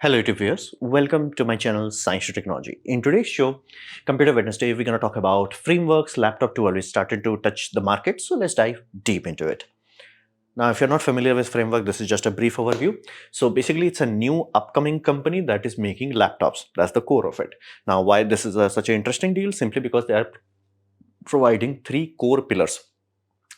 Hello YouTube viewers, welcome to my channel Science to Technology. In today's show, Computer Wednesday, we're going to talk about frameworks, laptop tool which started to touch the market, so let's dive deep into it. Now, if you're not familiar with framework, this is just a brief overview. So basically, it's a new upcoming company that is making laptops. That's the core of it. Now, why this is such an interesting deal? Simply because they are providing three core pillars.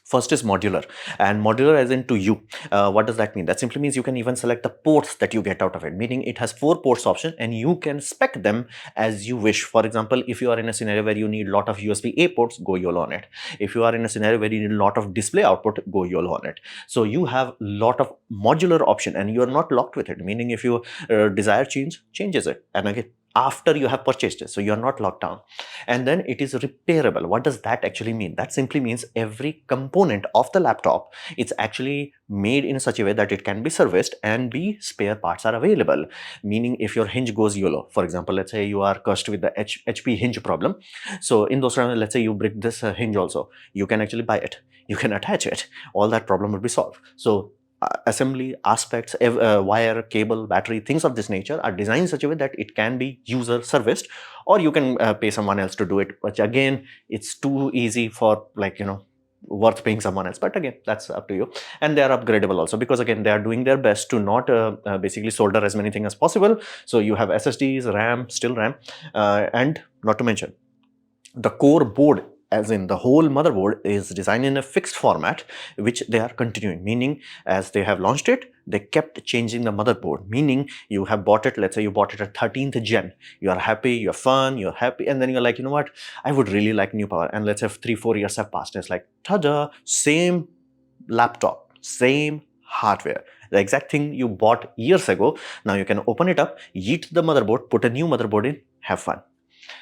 First is modular, and modular as in to you. What does that mean? That simply means you can even select the ports that you get out of it, meaning it has 4 ports option and you can spec them as you wish. For example, if you are in a scenario where you need a lot of USB-A ports, go YOLO on it. If you are in a scenario where you need a lot of display output, go YOLO on it. So you have a lot of modular option and you are not locked with it, meaning if you desire changes it. And again, after you have purchased it, so you're not locked down. And then it is repairable. What does that actually mean? That simply means every component of the laptop, it's actually made in such a way that it can be serviced and the spare parts are available. Meaning if your hinge goes YOLO, for example, let's say you are cursed with the HP hinge problem. So in those times, let's say you break this hinge also, you can actually buy it. You can attach it. All that problem will be solved. So assembly aspects, wire, cable, battery, things of this nature are designed in such a way that it can be user serviced, or you can pay someone else to do it, which again, it's too easy for worth paying someone else. But again, that's up to you. And they are upgradable also, because again, they are doing their best to not basically solder as many things as possible. So you have SSDs, RAM, still RAM, and not to mention the core board, as in the whole motherboard, is designed in a fixed format, which they are continuing, meaning as they have launched it, they kept changing the motherboard, meaning you have bought it, let's say you bought it at 13th gen, you are happy, you're fun, you're happy, and then you're like, you know what, I would really like new power, and let's say 3-4 years have passed, it's like, tada, same laptop, same hardware, the exact thing you bought years ago, now you can open it up, yeet the motherboard, put a new motherboard in, have fun.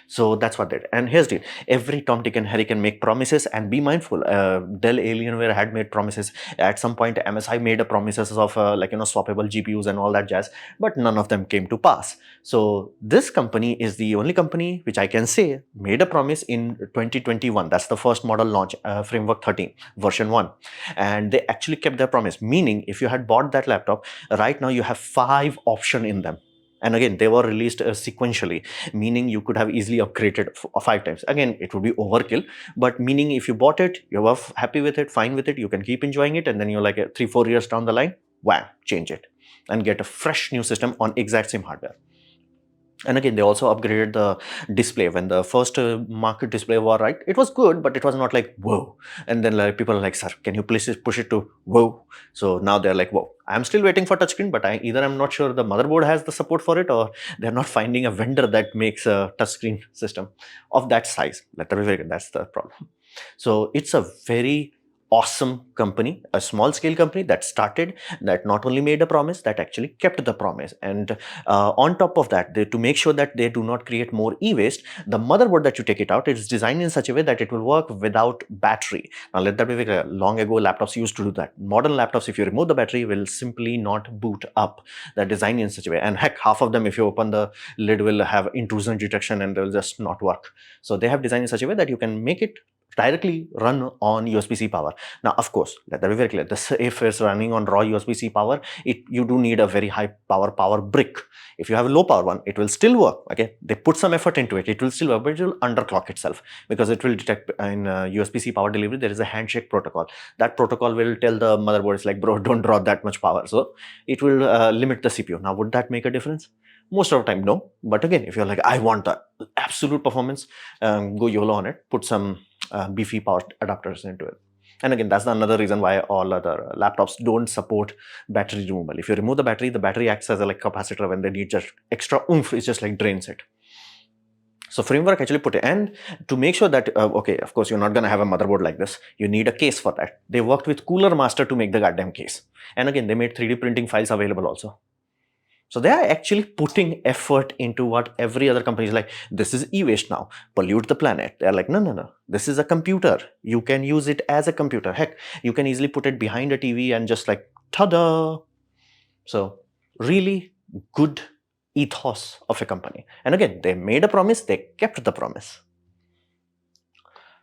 So that's what they did. And here's the deal. Every Tom, Dick and Harry can make promises, and be mindful. Dell Alienware had made promises. At some point, MSI made a promises of swappable GPUs and all that jazz, but none of them came to pass. So this company is the only company which I can say made a promise in 2021. That's the first model launch, Framework 13, version 1. And they actually kept their promise, meaning if you had bought that laptop, right now you have 5 options in them. And again, they were released sequentially, meaning you could have easily upgraded 5 times. Again, it would be overkill, but meaning if you bought it, you were happy with it, fine with it, you can keep enjoying it, and then you're like 3-4 years down the line, wham, change it and get a fresh new system on exact same hardware. And again, they also upgraded the display. When the first market display was right, it was good, but it was not like, whoa. And then like, people are like, sir, can you please push it to whoa? So now they're like, whoa. I'm still waiting for touchscreen, but either I'm not sure the motherboard has the support for it, or they're not finding a vendor that makes a touchscreen system of that size. That's the problem. So it's a very awesome company, a small scale company that started, that not only made a promise, that actually kept the promise. And on top of that, to make sure that they do not create more e-waste, the motherboard that you take it out, it's designed in such a way that it will work without battery. Now let that be very clear. Long ago, laptops used to do that. Modern laptops, if you remove the battery, will simply not boot up. They're designed in such a way, and heck, half of them, if you open the lid, will have intrusion detection and they'll just not work. So they have designed in such a way that you can make it directly run on USB-C power. Now, of course, let that be very clear. If it's running on raw USB-C power, you do need a very high power brick. If you have a low power one, it will still work. Okay, they put some effort into it. It will still work, but it will underclock itself, because it will detect in USB-C power delivery. There is a handshake protocol. That protocol will tell the motherboard, it's like, bro, don't draw that much power. So it will limit the CPU. Now, would that make a difference? Most of the time, no. But again, if you're like, I want the absolute performance, go YOLO on it. Put some beefy power adapters into it. And again, that's another reason why all other laptops don't support battery removal. If you remove the battery acts as a capacitor. When they need just extra oomph, it just like drains it. So Framework actually put it, and to make sure that, okay, of course, you're not going to have a motherboard like this. You need a case for that. They worked with Cooler Master to make the goddamn case. And again, they made 3D printing files available also. So they are actually putting effort into what every other company is like, this is e-waste now, pollute the planet. They're like, no. This is a computer. You can use it as a computer. Heck, you can easily put it behind a TV and just like, tada. So really good ethos of a company. And again, they made a promise, they kept the promise.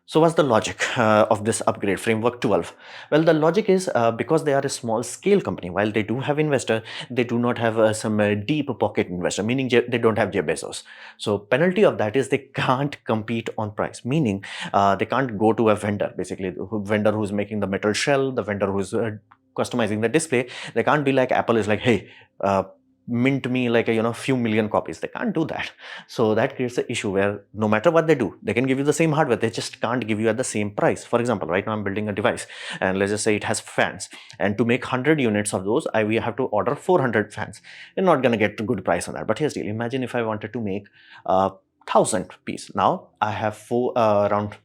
So what's the logic of this upgrade framework 12? Well, the logic is because they are a small scale company, while they do have investor, they do not have some deep pocket investor, meaning they don't have Jeff Bezos. So penalty of that is they can't compete on price, meaning they can't go to a vendor, basically vendor who's making the metal shell, the vendor who's customizing the display. They can't be like Apple is like, hey, mint me like a few million copies. They can't do that. So that creates an issue where no matter what they do, they can give you the same hardware, they just can't give you at the same price. For example, right now I'm building a device and let's just say it has fans, and to make 100 units of those we have to order 400 fans. You're not going to get a good price on that. But here's the deal, imagine if I wanted to make 1,000 piece. Now I have around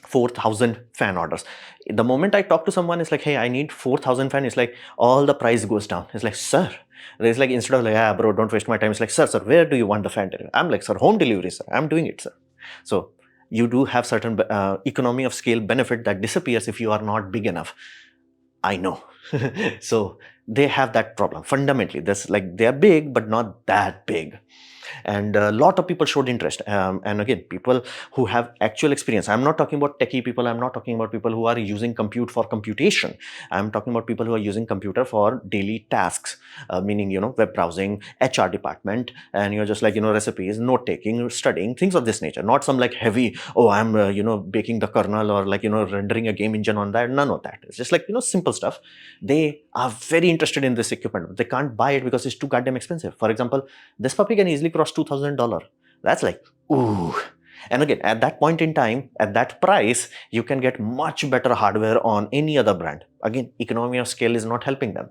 4,000 fan orders. The moment I talk to someone, it's like, hey, I need 4,000 fan, it's like all the price goes down. It's like, sir, there's like, instead of like, yeah, bro, don't waste my time, it's like, sir, where do you want the fan delivery? I'm like, sir, home delivery, sir, I'm doing it, sir. So you do have certain economy of scale benefit that disappears if you are not big enough. I know. So they have that problem fundamentally. That's like, they're big but not that big. And a lot of people showed interest, and again, people who have actual experience. I'm not talking about techie people, I'm not talking about people who are using compute for computation. I'm talking about people who are using computer for daily tasks, meaning web browsing, HR department, and just like recipes, note taking, studying, things of this nature. Not some like heavy, oh, I'm baking the kernel or like rendering a game engine on that. None of that. It's just like simple stuff. They are very interested in this equipment. They can't buy it because it's too goddamn expensive. For example, this puppy can easily cross $2,000. That's like, ooh. And again, at that point in time, at that price, you can get much better hardware on any other brand. Again, economy of scale is not helping them.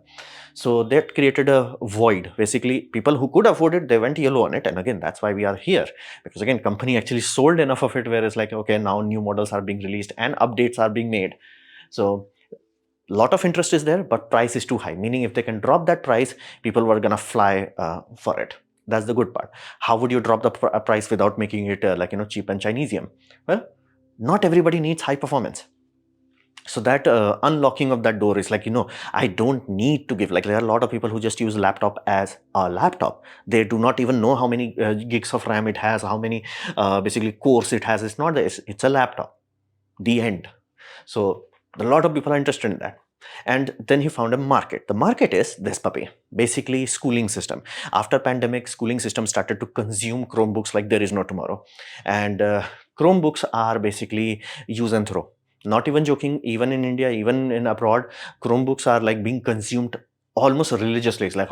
So that created a void. Basically, people who could afford it, they went yellow on it. And again, that's why we are here. Because again, company actually sold enough of it where it's like, okay, now new models are being released and updates are being made. So lot of interest is there, but price is too high. Meaning if they can drop that price, people were gonna fly for it. That's the good part. How would you drop the price without making it cheap and Chinesium? Well, not everybody needs high performance. So that unlocking of that door is like, I don't need to give, like there are a lot of people who just use laptop as a laptop. They do not even know how many gigs of RAM it has, how many basically cores it has. It's not this, it's a laptop, the end. So a lot of people are interested in that. And then he found a market. The market is this puppy, basically schooling system. After pandemic, schooling system started to consume Chromebooks like there is no tomorrow. And Chromebooks are basically use and throw. Not even joking, even in India, even in abroad, Chromebooks are like being consumed almost religiously. It's like,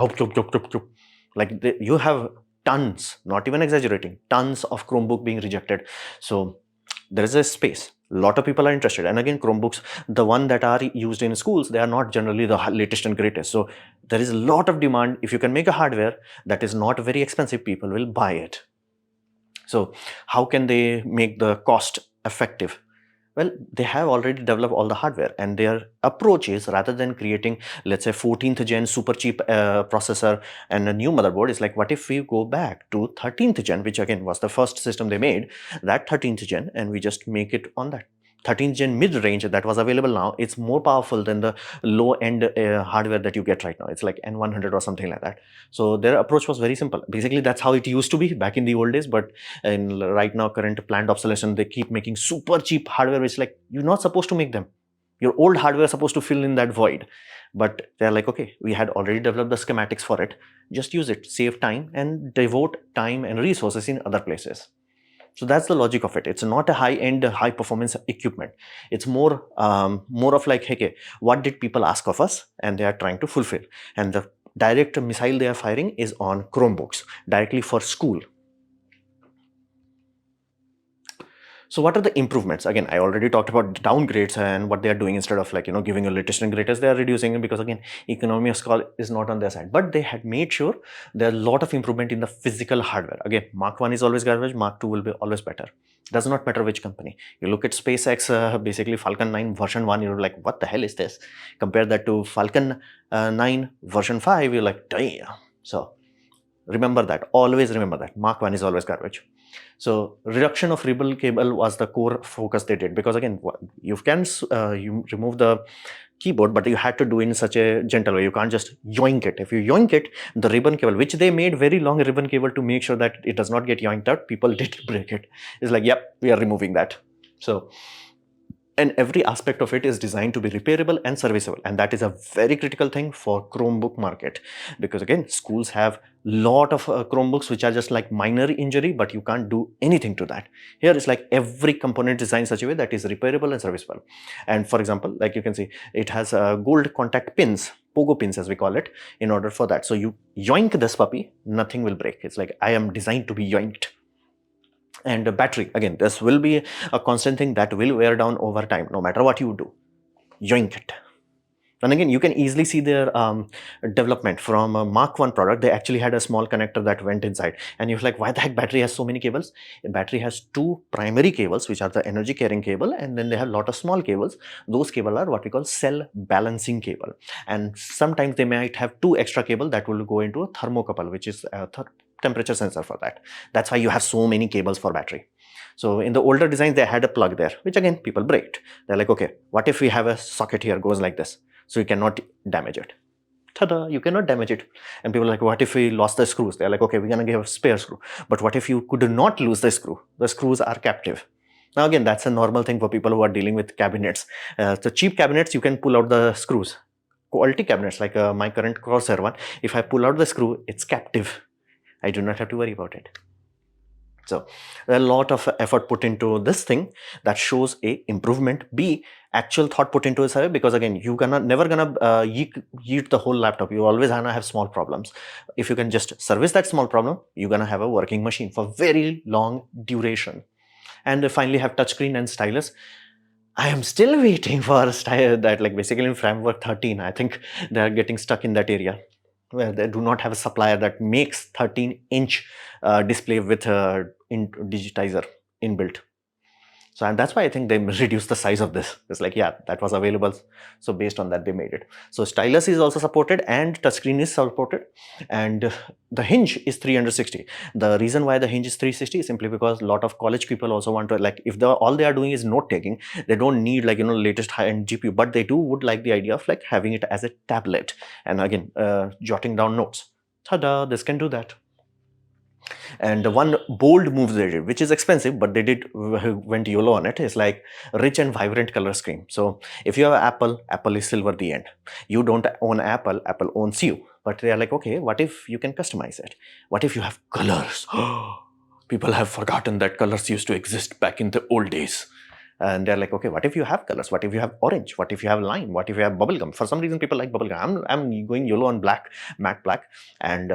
like you have tons, not even exaggerating, tons of Chromebook being rejected. So there is a space. A lot of people are interested. And again, Chromebooks, the one that are used in schools, they are not generally the latest and greatest. So there is a lot of demand. If you can make a hardware that is not very expensive, people will buy it. So how can they make the cost effective? Well, they have already developed all the hardware, and their approach is, rather than creating, let's say, 14th gen super cheap processor and a new motherboard, is like, what if we go back to 13th gen, which again was the first system they made, that 13th gen, and we just make it on that 13th gen mid-range that was available now. It's more powerful than the low-end hardware that you get right now. It's like N100 or something like that. So their approach was very simple. Basically, that's how it used to be back in the old days. But in right now, current planned obsolescence, they keep making super cheap hardware, which like you're not supposed to make them. Your old hardware is supposed to fill in that void. But they're like, okay, we had already developed the schematics for it. Just use it, save time, and devote time and resources in other places. So that's the logic of it. It's not a high-end, high-performance equipment. It's more of like, hey, what did people ask of us? And they are trying to fulfill. And the direct missile they are firing is on Chromebooks, directly for school. So what are the improvements? Again, I already talked about downgrades and what they are doing. Instead of like, giving you latest and greatest, they are reducing it because again, economy of scale is not on their side. But they had made sure there are a lot of improvement in the physical hardware. Again, Mark 1 is always garbage, Mark 2 will be always better. Does not matter which company. You look at SpaceX, basically Falcon 9 version 1, you're like, what the hell is this? Compare that to Falcon 9 version 5, you're like, damn. So remember that, always remember that. Mark 1 is always garbage. So reduction of ribbon cable was the core focus they did, because again, you can you remove the keyboard, but you had to do it in such a gentle way. You can't just yoink it. If you yoink it, the ribbon cable, which they made very long ribbon cable to make sure that it does not get yoinked out, people did break it. It's like, yep, we are removing that. So, and every aspect of it is designed to be repairable and serviceable, and that is a very critical thing for Chromebook market, because again, schools have lot of Chromebooks which are just like minor injury, but you can't do anything to that. Here it's like every component designed such a way that is repairable and serviceable. And for example, like you can see, it has gold contact pins, pogo pins as we call it, in order for that. So you yoink this puppy, nothing will break. It's like I am designed to be yoinked. And the battery, again, this will be a constant thing that will wear down over time, no matter what you do. Yoink it. And again, you can easily see their development from a Mark 1 product. They actually had a small connector that went inside. And you're like, why the heck battery has so many cables? The battery has two primary cables, which are the energy carrying cable. And then they have a lot of small cables. Those cables are what we call cell balancing cable. And sometimes they might have two extra cable that will go into a thermocouple, which is a temperature sensor for that. That's why you have so many cables for battery. So in the older designs, they had a plug there, which again, people braked. They're like, okay, what if we have a socket here goes like this? So you cannot damage it. Ta-da, you cannot damage it. And people are like, what if we lost the screws? They're like, okay, we're going to give a spare screw. But what if you could not lose the screw? The screws are captive. Now again, that's a normal thing for people who are dealing with cabinets. So cheap cabinets, you can pull out the screws. Quality cabinets, like my current Corsair one, if I pull out the screw, it's captive. I do not have to worry about it. So a lot of effort put into this thing that shows A, improvement, B, actual thought put into it, because again, you never gonna yeet the whole laptop. You always gonna have small problems. If you can just service that small problem, you're gonna have a working machine for very long duration. And finally have touchscreen and stylus. I am still waiting for a style that, like, basically in framework 13, I think they're getting stuck in that area, where they do not have a supplier that makes 13-inch display with a digitizer inbuilt. So, and that's why I think they reduced the size of this. It's like, yeah, that was available. So based on that, they made it. So stylus is also supported and touchscreen is supported. And the hinge is 360. The reason why the hinge is 360 is simply because a lot of college people also want to, like, if all they are doing is note taking, they don't need, like, latest high-end GPU, but they would like the idea of like having it as a tablet. And again, jotting down notes. Ta-da, this can do that. And the one bold move they did, which is expensive, but they went YOLO on it, is like rich and vibrant color scheme. So if you have Apple, Apple is silver the end. You don't own Apple, Apple owns you. But they are like, okay, what if you can customize it? What if you have colors? People have forgotten that colors used to exist back in the old days. And they're like, okay, what if you have colors? What if you have orange? What if you have lime? What if you have bubblegum? For some reason, people like bubblegum. I'm going YOLO on black, matte black. And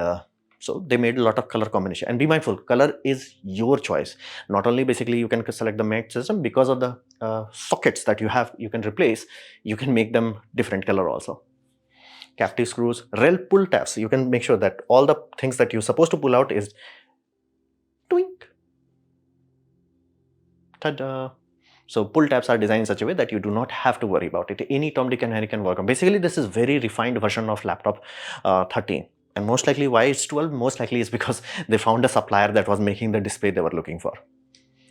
so they made a lot of color combination. And be mindful, color is your choice. Not only basically you can select the matte system, because of the sockets that you have, you can replace, you can make them different color also. Captive screws, rel pull tabs. You can make sure that all the things that you're supposed to pull out is twink. Ta-da. So pull tabs are designed in such a way that you do not have to worry about it. Any Tom, Dick and Harry can work on. Basically, this is very refined version of laptop 13. And most likely why it's 12, most likely is because they found a supplier that was making the display they were looking for.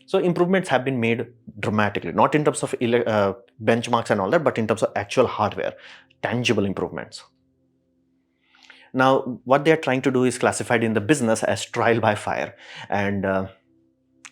So improvements have been made dramatically, not in terms of benchmarks and all that, but in terms of actual hardware, tangible improvements. Now, what they're trying to do is classified in the business as trial by fire. And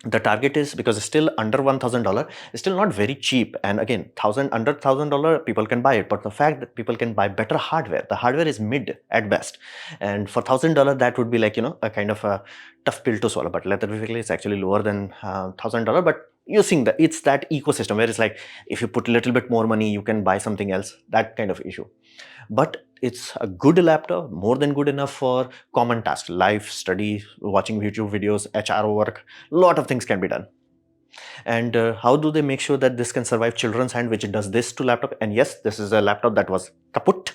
the target is, because it's still under $1,000, it's still not very cheap. And again, under $1,000, people can buy it. But the fact that people can buy better hardware, the hardware is mid at best. And for $1,000, that would be like, a kind of a tough pill to swallow. But basically, it's actually lower than $1,000. But you're seeing that it's that ecosystem where it's like, if you put a little bit more money, you can buy something else, that kind of issue. But it's a good laptop, more than good enough for common tasks, life, study, watching YouTube videos, HR work, a lot of things can be done. And how do they make sure that this can survive children's hand, which does this to laptop? And yes, this is a laptop that was kaput.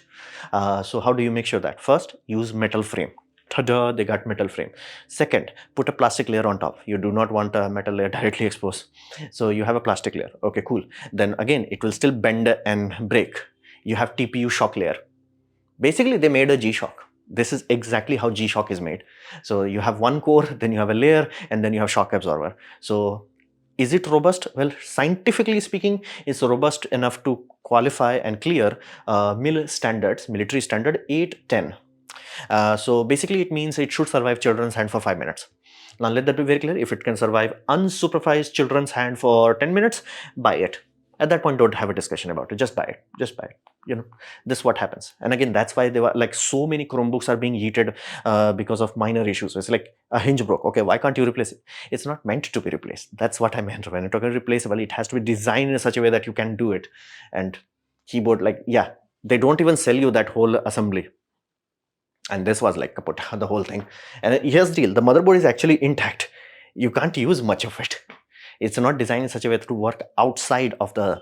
So how do you make sure that? First, use metal frame. Ta-da, they got metal frame. Second, put a plastic layer on top. You do not want a metal layer directly exposed. So you have a plastic layer. Okay, cool. Then again, it will still bend and break. You have TPU shock layer. Basically, they made a G-Shock. This is exactly how G-Shock is made. So you have one core, then you have a layer, and then you have shock absorber. So is it robust? Well, scientifically speaking, it's robust enough to qualify and clear MIL standards, military standard 810. So basically it means it should survive children's hand for 5 minutes. Now let that be very clear. If it can survive unsupervised children's hand for 10 minutes, buy it. At that point, don't have a discussion about it. Just buy it. Just buy it. This is what happens. And again, that's why there were like so many Chromebooks are being yeeted because of minor issues. It's like a hinge broke. Okay, why can't you replace it? It's not meant to be replaced. That's what I meant. When I talk about replaceable, it has to be designed in such a way that you can do it. And keyboard, like, yeah, they don't even sell you that whole assembly. And this was like kaput, the whole thing. And here's the deal, the motherboard is actually intact. You can't use much of it. It's not designed in such a way to work outside of the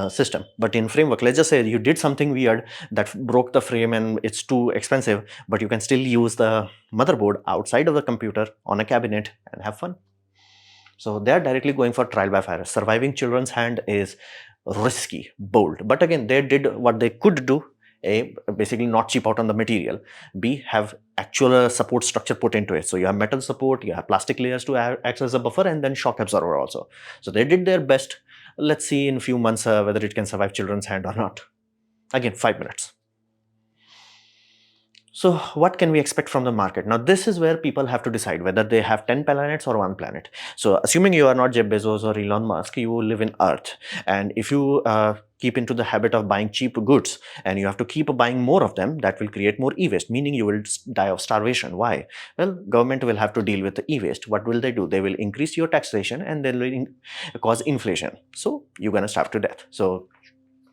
system. But in framework, let's just say you did something weird that broke the frame and it's too expensive, but you can still use the motherboard outside of the computer on a cabinet and have fun. So they're directly going for trial by fire. Surviving children's hand is risky, bold. But again, they did what they could do. A, basically not cheap out on the material. B, have actual support structure put into it. So you have metal support, you have plastic layers to act as a buffer, and then shock absorber also. So they did their best. Let's see in a few months whether it can survive children's hand or not. Again, 5 minutes. So what can we expect from the market? Now, this is where people have to decide whether they have 10 planets or 1 planet. So assuming you are not Jeff Bezos or Elon Musk, you live in Earth. And if you keep into the habit of buying cheap goods and you have to keep buying more of them, that will create more e-waste, meaning you will die of starvation. Why? Well, government will have to deal with the e-waste. What will they do? They will increase your taxation and they will cause inflation. So you're going to starve to death. So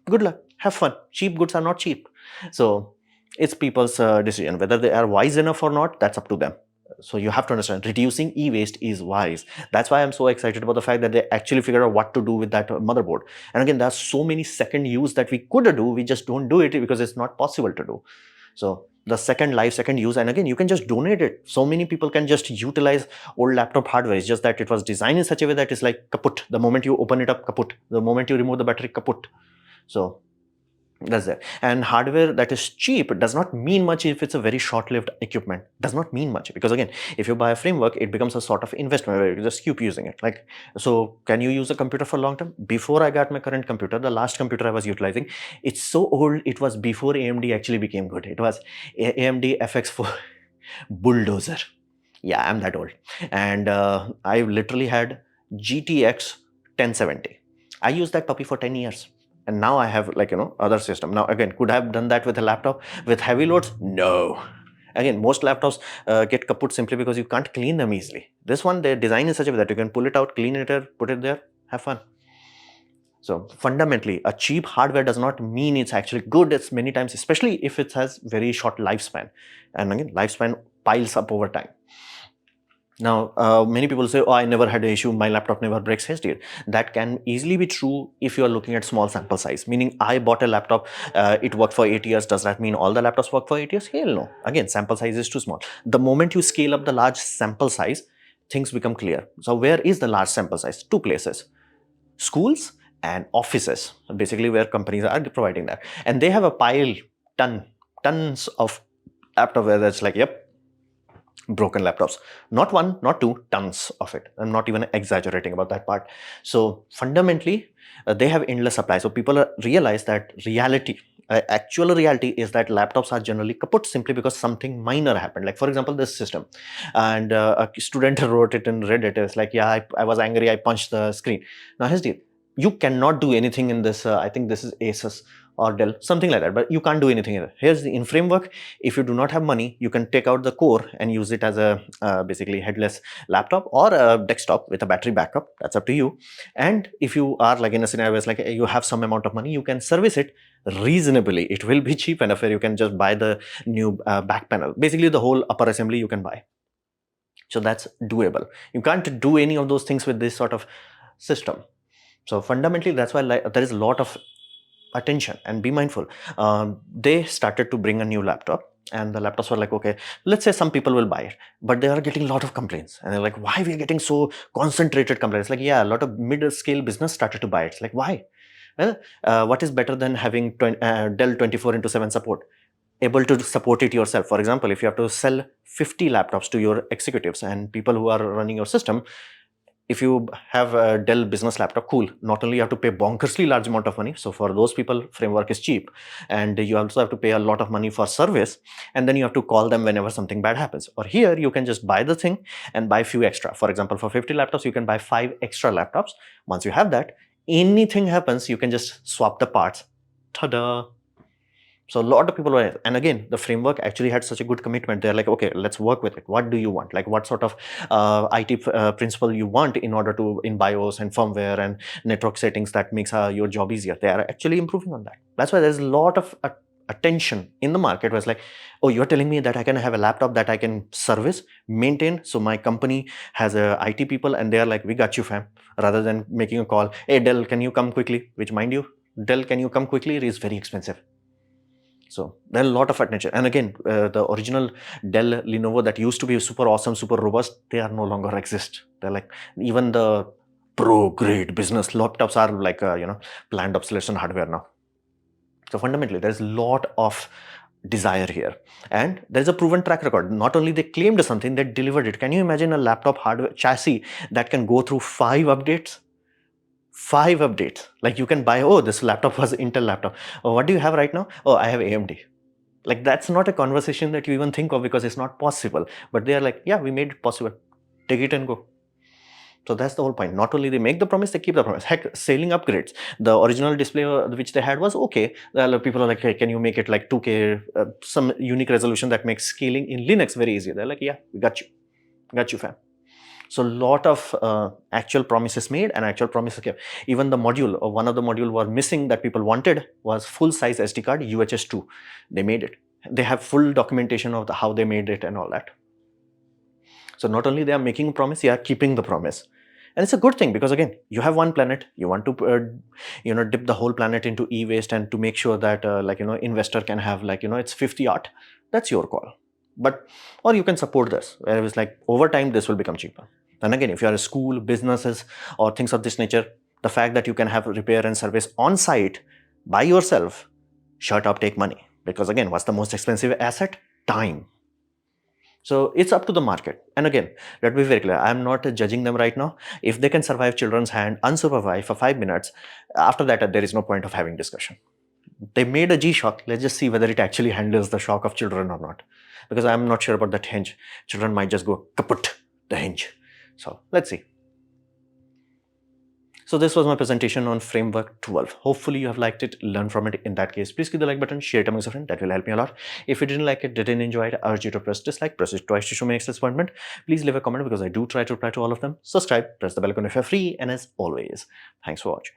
good luck. Have fun. Cheap goods are not cheap. So it's people's decision. Whether they are wise enough or not, that's up to them. So you have to understand, reducing e-waste is wise. That's why I'm so excited about the fact that they actually figured out what to do with that motherboard. And again, there's so many second use that we could do. We just don't do it because it's not possible to do. So the second life, second use, and again, you can just donate it. So many people can just utilize old laptop hardware. It's just that it was designed in such a way that it's like kaput. The moment you open it up, kaput. The moment you remove the battery, kaput. So that's it. And hardware that is cheap does not mean much if it's a very short-lived equipment. Does not mean much, because again, if you buy a framework, it becomes a sort of investment where you just keep using it. Like, so can you use a computer for long term? Before I got my current computer, the last computer I was utilizing, it's so old, it was before AMD actually became good. It was AMD FX4 bulldozer. Yeah, I'm that old. And I literally had GTX 1070. I used that puppy for 10 years. And now I have, like, other system. Now again, could I have done that with a laptop with heavy loads? No. Again, most laptops get kaput simply because you can't clean them easily. This one, their design is such a way that you can pull it out, clean it, put it there, have fun. So fundamentally, a cheap hardware does not mean it's actually good. It's many times, especially if it has very short lifespan. And again, lifespan piles up over time. Now, many people say, oh, I never had an issue, my laptop never breaks. HDR. That can easily be true if you are looking at small sample size, meaning I bought a laptop, it worked for 8 years. Does that mean all the laptops work for 8 years? Hell no. Again, sample size is too small. The moment you scale up the large sample size, things become clear. So where is the large sample size? 2 places, schools and offices, basically where companies are providing that. And they have a pile, tons of laptop where that's like, yep, broken laptops. Not 1, not 2, tons of it. I'm not even exaggerating about that part. So fundamentally, they have endless supply. So people realize that reality, actual reality is that laptops are generally kaput simply because something minor happened. Like, for example, this system. And a student wrote it in Reddit. It's like, yeah, I was angry, I punched the screen. Now, here's the deal. You cannot do anything in this. I think this is Asus or Dell, something like that, but you can't do anything here. Here's the in framework. If you do not have money, you can take out the core and use it as a basically headless laptop or a desktop with a battery backup. That's up to you. And if you are like in a scenario where it's like you have some amount of money, you can service it reasonably. It will be cheap enough where you can just buy the new back panel. Basically, the whole upper assembly you can buy. So that's doable. You can't do any of those things with this sort of system. So fundamentally, that's why there is a lot of attention. And be mindful. They started to bring a new laptop, and the laptops were like, okay, let's say some people will buy it, but they are getting a lot of complaints. And they're like, why we are getting so concentrated complaints? Like, yeah, a lot of mid-scale business started to buy it. It's like, why? Well, what is better than having Dell 24/7 support? Able to support it yourself. For example, if you have to sell 50 laptops to your executives and people who are running your system, if you have a Dell business laptop, cool. Not only you have to pay bonkersly large amount of money, so for those people, framework is cheap, and you also have to pay a lot of money for service, and then you have to call them whenever something bad happens. Or here, you can just buy the thing and buy few extra. For example, for 50 laptops, you can buy 5 extra laptops. Once you have that, anything happens, you can just swap the parts. Ta-da! So a lot of people were, and again, the framework actually had such a good commitment. They're like, okay, let's work with it. What do you want? Like, what sort of IT principle you want in order to, in BIOS and firmware and network settings that makes your job easier. They are actually improving on that. That's why there's a lot of attention in the market was like, oh, you're telling me that I can have a laptop that I can service, maintain. So my company has a IT people and they're like, we got you, fam. Rather than making a call, hey, Dell, can you come quickly? Which, mind you, Dell, can you come quickly? It is very expensive. So there are a lot of attention. And again, the original Dell Lenovo that used to be super awesome, super robust, they are no longer exist. They're like, even the pro grade business laptops are like, planned obsolescence hardware now. So fundamentally, there's a lot of desire here. And there's a proven track record. Not only they claimed something, they delivered it. Can you imagine a laptop hardware chassis that can go through 5 updates? 5 updates. Like you can buy, oh, this laptop was Intel laptop. Oh, what do you have right now? Oh, I have AMD. Like that's not a conversation that you even think of because it's not possible. But they are like, yeah, we made it possible. Take it and go. So that's the whole point. Not only they make the promise, they keep the promise. Heck, scaling upgrades. The original display which they had was okay. People are like, hey, can you make it like 2K, some unique resolution that makes scaling in Linux very easy. They're like, yeah, we got you. Got you, fam. So a lot of actual promises made and actual promises kept. Even the module, or one of the module was missing that people wanted was full-size SD card, UHS 2. They made it. They have full documentation of how they made it and all that. So not only they are making a promise, they are keeping the promise. And it's a good thing because again, you have one planet, you want to, dip the whole planet into e-waste and to make sure that investor can have it's 50 art. That's your call. But, or you can support this, where it's like over time, this will become cheaper. And again, if you are a school, businesses, or things of this nature, the fact that you can have repair and service on site by yourself, shut up, take money. Because again, what's the most expensive asset? Time. So it's up to the market. And again, let me be very clear, I'm not judging them right now. If they can survive children's hand unsupervised for 5 minutes, after that, there is no point of having discussion. They made a G-Shock. Let's just see whether it actually handles the shock of children or not. Because I'm not sure about that hinge. Children might just go kaput, the hinge. So let's see. So this was my presentation on Framework 12. Hopefully you have liked it, learned from it. In that case, please click the like button, share it amongst your friends. That will help me a lot. If you didn't like it, didn't enjoy it, I urge you to press dislike, press it twice to show me excess disappointment. Please leave a comment because I do try to reply to all of them. Subscribe, press the bell icon if you're free, and as always, thanks for watching.